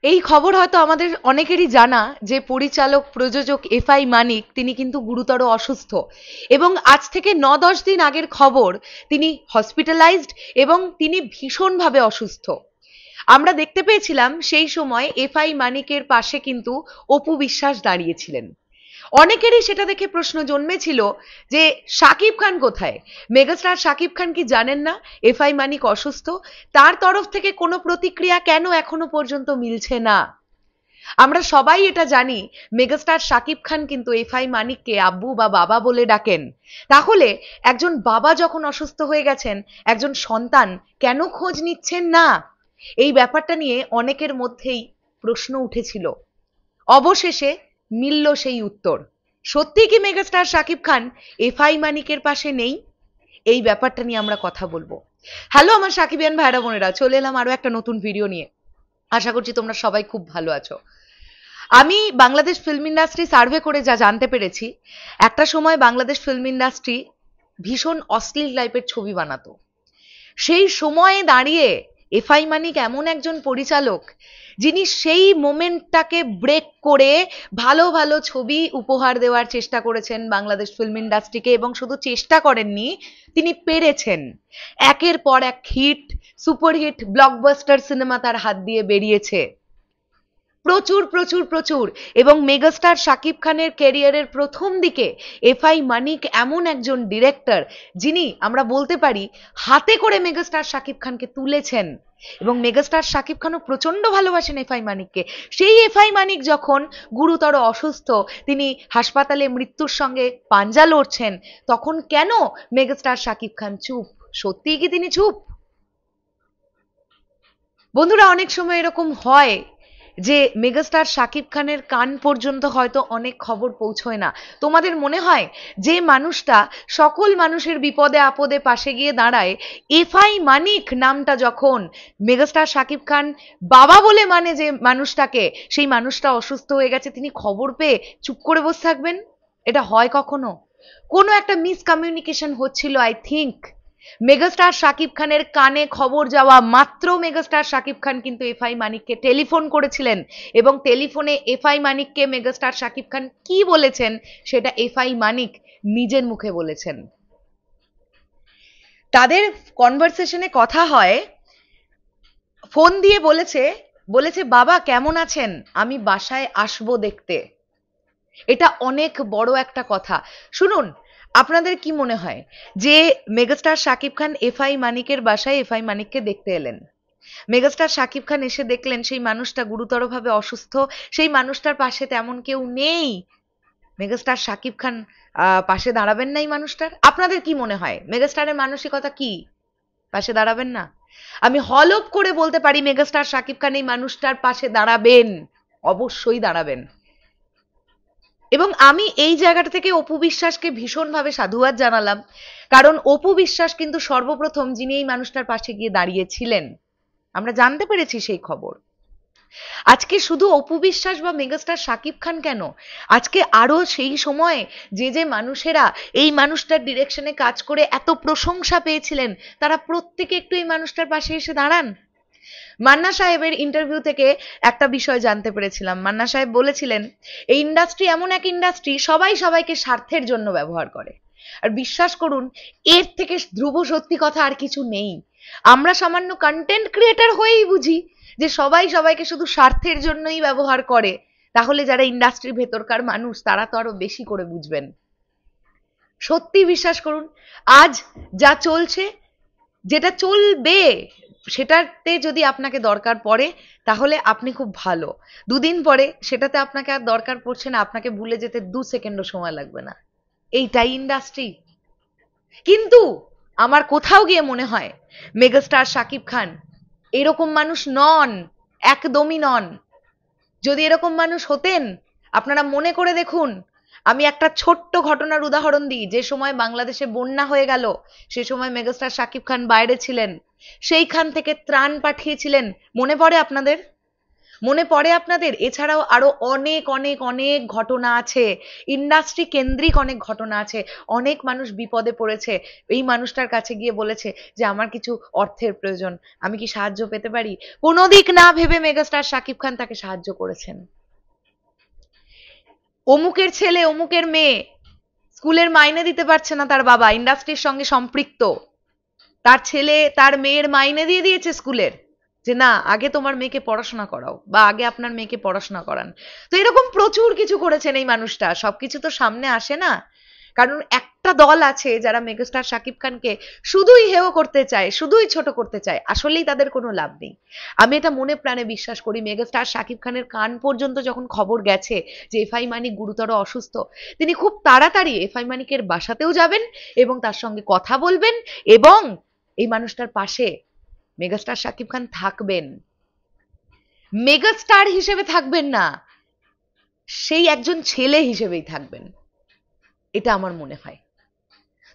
এই খবর হয়তো আমাদের অনেকেরই জানা যে পরিচালক প্রযোজক এফআই মানিক তিনি কিন্তু গুরুতর অসুস্থ এবং আজ থেকে ৯-১০ দিন আগের খবর তিনি হসপিটালাইজড এবং তিনি ভীষণভাবে অসুস্থ। আমরা দেখতে পেয়েছিলাম সেই সময় এফআই মানিকের পাশে কিন্তু অপু বিশ্বাস দাঁড়িয়েছিলেন। অনেকেরই সেটা দেখে প্রশ্ন জন্মেছিল যে শাকিব খান কোথায়? মেগাস্টার শাকিব খান কি জানেন না এফআই মানিক অসুস্থ? তার তরফ থেকে কোনো প্রতিক্রিয়া কেন এখনো পর্যন্ত মিলছে না? আমরা সবাই এটা জানি মেগাস্টার শাকিব খান কিন্তু এফআই মানিককে আব্বু বা বাবা বলে ডাকেন। তাহলে একজন বাবা যখন অসুস্থ হয়ে গেছেন, একজন সন্তান কেন খোঁজ নিচ্ছেন না? এই ব্যাপারটা নিয়ে অনেকের মধ্যেই প্রশ্ন উঠেছিল। অবশেষে মিলল সেই উত্তর। সত্যি কি মেগাস্টার শাকিব খান এফআই মানিকের পাশে নেই? এই ব্যাপারটা নিয়ে আমরা কথা বলবো। হ্যালো আমার সাকিবিয়ান ভাইরা বোনেরা, চলে এলাম আরো একটা নতুন ভিডিও নিয়ে। আশা করছি তোমরা সবাই খুব ভালো আছো। আমি বাংলাদেশ ফিল্ম ইন্ডাস্ট্রি সার্ভে করে যা জানতে পেরেছি, একটা সময় বাংলাদেশ ফিল্ম ইন্ডাস্ট্রি ভীষণ অশ্লীল টাইপের ছবি বানাতো। সেই সময়ে দাঁড়িয়ে এফআই মানিক এমন একজন পরিচালক যিনি সেই মোমেন্টটাকে ব্রেক করে ভালো ভালো ছবি উপহার দেওয়ার চেষ্টা করেছেন বাংলাদেশ ফিল্ম ইন্ডাস্ট্রিকে, এবং শুধু চেষ্টা করেননি, তিনি পেরেছেন। একের পর এক হিট, সুপারহিট ব্লকবাস্টার সিনেমা তার হাত দিয়ে বেরিয়েছে প্রচুর প্রচুর প্রচুর। এবং মেগাস্টার শাকিব খানের ক্যারিয়ারের প্রথম দিকে এফআই মানিক এমন একজন ডিরেক্টর যিনি আমরা বলতে পারি হাতে করে মেগাস্টার শাকিব খানকে তুলেছেন, এবং মেগাস্টার শাকিব খানও প্রচন্ড ভালোবাসেন এফআই মানিককে। সেই এফআই মানিক যখন গুরুতর অসুস্থ, তিনি হাসপাতালে মৃত্যুর সঙ্গে পাঞ্জা লড়ছেন, তখন কেন মেগাস্টার শাকিব খান চুপ? সত্যিই কি তিনি চুপ? বন্ধুরা, অনেক সময় এরকম হয় যে মেগাস্টার শাকিব খানের কান পর্যন্ত হয়তো অনেক খবর পৌঁছয় না। তোমাদের মনে হয় যে মানুষটা সকল মানুষের বিপদে আপদে পাশে গিয়ে দাঁড়ায়, এফআই মানিক নামটা যখন মেগাস্টার শাকিব খান বাবা বলে মানে যে মানুষটাকে, সেই মানুষটা অসুস্থ হয়ে গেছে, তিনি খবর পেয়ে চুপ করে বসে থাকবেন? এটা হয় কখনো? কোনো একটা মিসকমিউনিকেশন হচ্ছিল আই থিঙ্ক। মেগাস্টার শাকিব খানের কানে খবর যাওয়া মাত্র মেগাস্টার শাকিব খান কিন্তু এফআই মানিককে টেলিফোন করেছিলেন, এবং টেলিফোনে এফআই মানিককে মেগাস্টার শাকিব খান কি বলেছেন সেটা এফআই মানিক নিজের মুখে বলেছেন। তাদের কনভারসেশনে কথা হয়, ফোন দিয়ে বলেছে বলেছে বাবা কেমন আছেন, আমি বাসায় আসবো দেখতে। এটা অনেক বড় একটা কথা। শুনুন, আপনাদের কি মনে হয় যে মেগাস্টার শাকিব খান এফআই মানিকের বাসায় এফআই মানিককে দেখতে এলেন, মেগাস্টার শাকিব খান এসে দেখলেন সেই মানুষটা গুরুতরভাবে অসুস্থ, সেই মানুষটার পাশে তেমন কেউ নেই, মেগাস্টার শাকিব খান পাশে দাঁড়াবেন না? এই মানুষটার আপনাদের কি মনে হয় মেগাস্টারের মানসিকতা কি? পাশে দাঁড়াবেন না? আমি হলফ করে বলতে পারি মেগাস্টার শাকিব খান এই মানুষটার পাশে দাঁড়াবেন, অবশ্যই দাঁড়াবেন। এবং আমি এই জায়গাটা থেকে অপু বিশ্বাসকে ভীষণভাবে সাধুবাদ জানালাম, কারণ অপু বিশ্বাস কিন্তু সর্বপ্রথম যিনি এই মানুষটার পাশে গিয়ে দাঁড়িয়েছিলেন। আমরা জানতে পেরেছি সেই খবর। আজকে শুধু অপু বিশ্বাস বা মেগাস্টার শাকিব খান কেন, আজকে আরো সেই সময় যে যে মানুষেরা এই মানুষটার ডিরেকশনে কাজ করে এত প্রশংসা পেয়েছিলেন, তারা প্রত্যেকে একটু এই মানুষটার পাশে এসে দাঁড়ান। মান্না সাহেবের ইন্টারভিউ থেকে একটা বিষয় জানতে পেরেছিলাম। মান্না সাহেব বলেছিলেন এই ইন্ডাস্ট্রি এমন এক ইন্ডাস্ট্রি সবাই সবাইকে স্বার্থের জন্য ব্যবহার করে। আর বিশ্বাস করুন, এর থেকে ধ্রুব সত্যি কথা আর কিছু নেই। আমরা সামান্য কন্টেন্ট ক্রিয়েটর হয়েই বুঝি যে সবাই সবাইকে শুধু স্বার্থের জন্যই ব্যবহার করে, তাহলে যারা ইন্ডাস্ট্রির ভেতরকার মানুষ তারা তো আরো বেশি করে বুঝবেন। সত্যি বিশ্বাস করুন, আজ যা চলছে, যেটা চলবে, সেটাতে যদি আপনাকে দরকার পড়ে তাহলে আপনি খুব ভালো। দুদিন পরে সেটাতে আপনাকে আর দরকার পড়ছে না, আপনাকে ভুলে যেতে 2 সেকেন্ডও সময় লাগবে না। এইটাই ইন্ডাস্ট্রি। কিন্তু আমার কোথাও গিয়ে মনে হয় মেগাস্টার শাকিব খান এরকম মানুষ নন, একদমই নন। যদি এরকম মানুষ হতেন, আপনারা মনে করে দেখুন, আমি একটা ছোট্ট ঘটনার উদাহরণ দিই। যে সময় বাংলাদেশে বন্যা হয়ে গেল, সে সময় মেগাস্টার শাকিব খান বাইরে ছিলেন, সেইখান থেকে ত্রাণ পাঠিয়েছিলেন, মনে পড়ে আপনাদের? মনে পড়ে আপনাদের? এছাড়াও আরো অনেক অনেক অনেক ঘটনা আছে, ইন্ডাস্ট্রি কেন্দ্রিক অনেক ঘটনা আছে। অনেক মানুষ বিপদে পড়েছে, এই মানুষটার কাছে গিয়ে বলেছে যে আমার কিছু অর্থের প্রয়োজন, আমি কি সাহায্য পেতে পারি? কোনো দিক না ভেবে মেগাস্টার শাকিব খান তাকে সাহায্য করেছেন। অমুকের ছেলে, অমুকের মেয়ে স্কুলের মাইনে দিতে পারছে না, তার বাবা ইন্ডাস্ট্রির সঙ্গে সম্পৃক্ত, তার ছেলে তার মেয়ের মাইনে দিয়ে দিয়েছে স্কুলের, যে না আগে তোমার মেয়েকে পড়াশোনা করাও, বা আগে আপনার মেয়েকে পড়াশোনা করান। তো এরকম প্রচুর কিছু করেছেন এই মানুষটা, সবকিছু তো সামনে আসে না। কারণ একটা দল আছে যারা মেগাস্টার শাকিব খানকে শুধুই হেয় করতে চায়, শুধুই ছোট করতে চায়, আসলেই তাদের কোনো লাভ নেই। আমি এটা মনে প্রাণে বিশ্বাস করি, মেগাস্টার শাকিব খানের কান পর্যন্ত যখন খবর গেছে যে এফআই মানিক গুরুতর অসুস্থ, তিনি খুব তাড়াতাড়ি এফআই মানিকের বাসাতেও যাবেন এবং তার সঙ্গে কথা বলবেন, এবং এই মানুষটার পাশে মেগাস্টার শাকিব খান থাকবেন। মেগাস্টার হিসেবে থাকবেন না, সেই একজন ছেলে হিসেবেই থাকবেন, এটা আমার মনে হয়।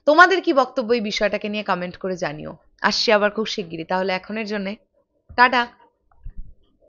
তোমাদের কি বক্তব্য এই বিষয়টাকে নিয়ে কমেন্ট করে জানিও। আসছি আবার খুব শিগগিরই, তাহলে এখনের জন্য টাটা।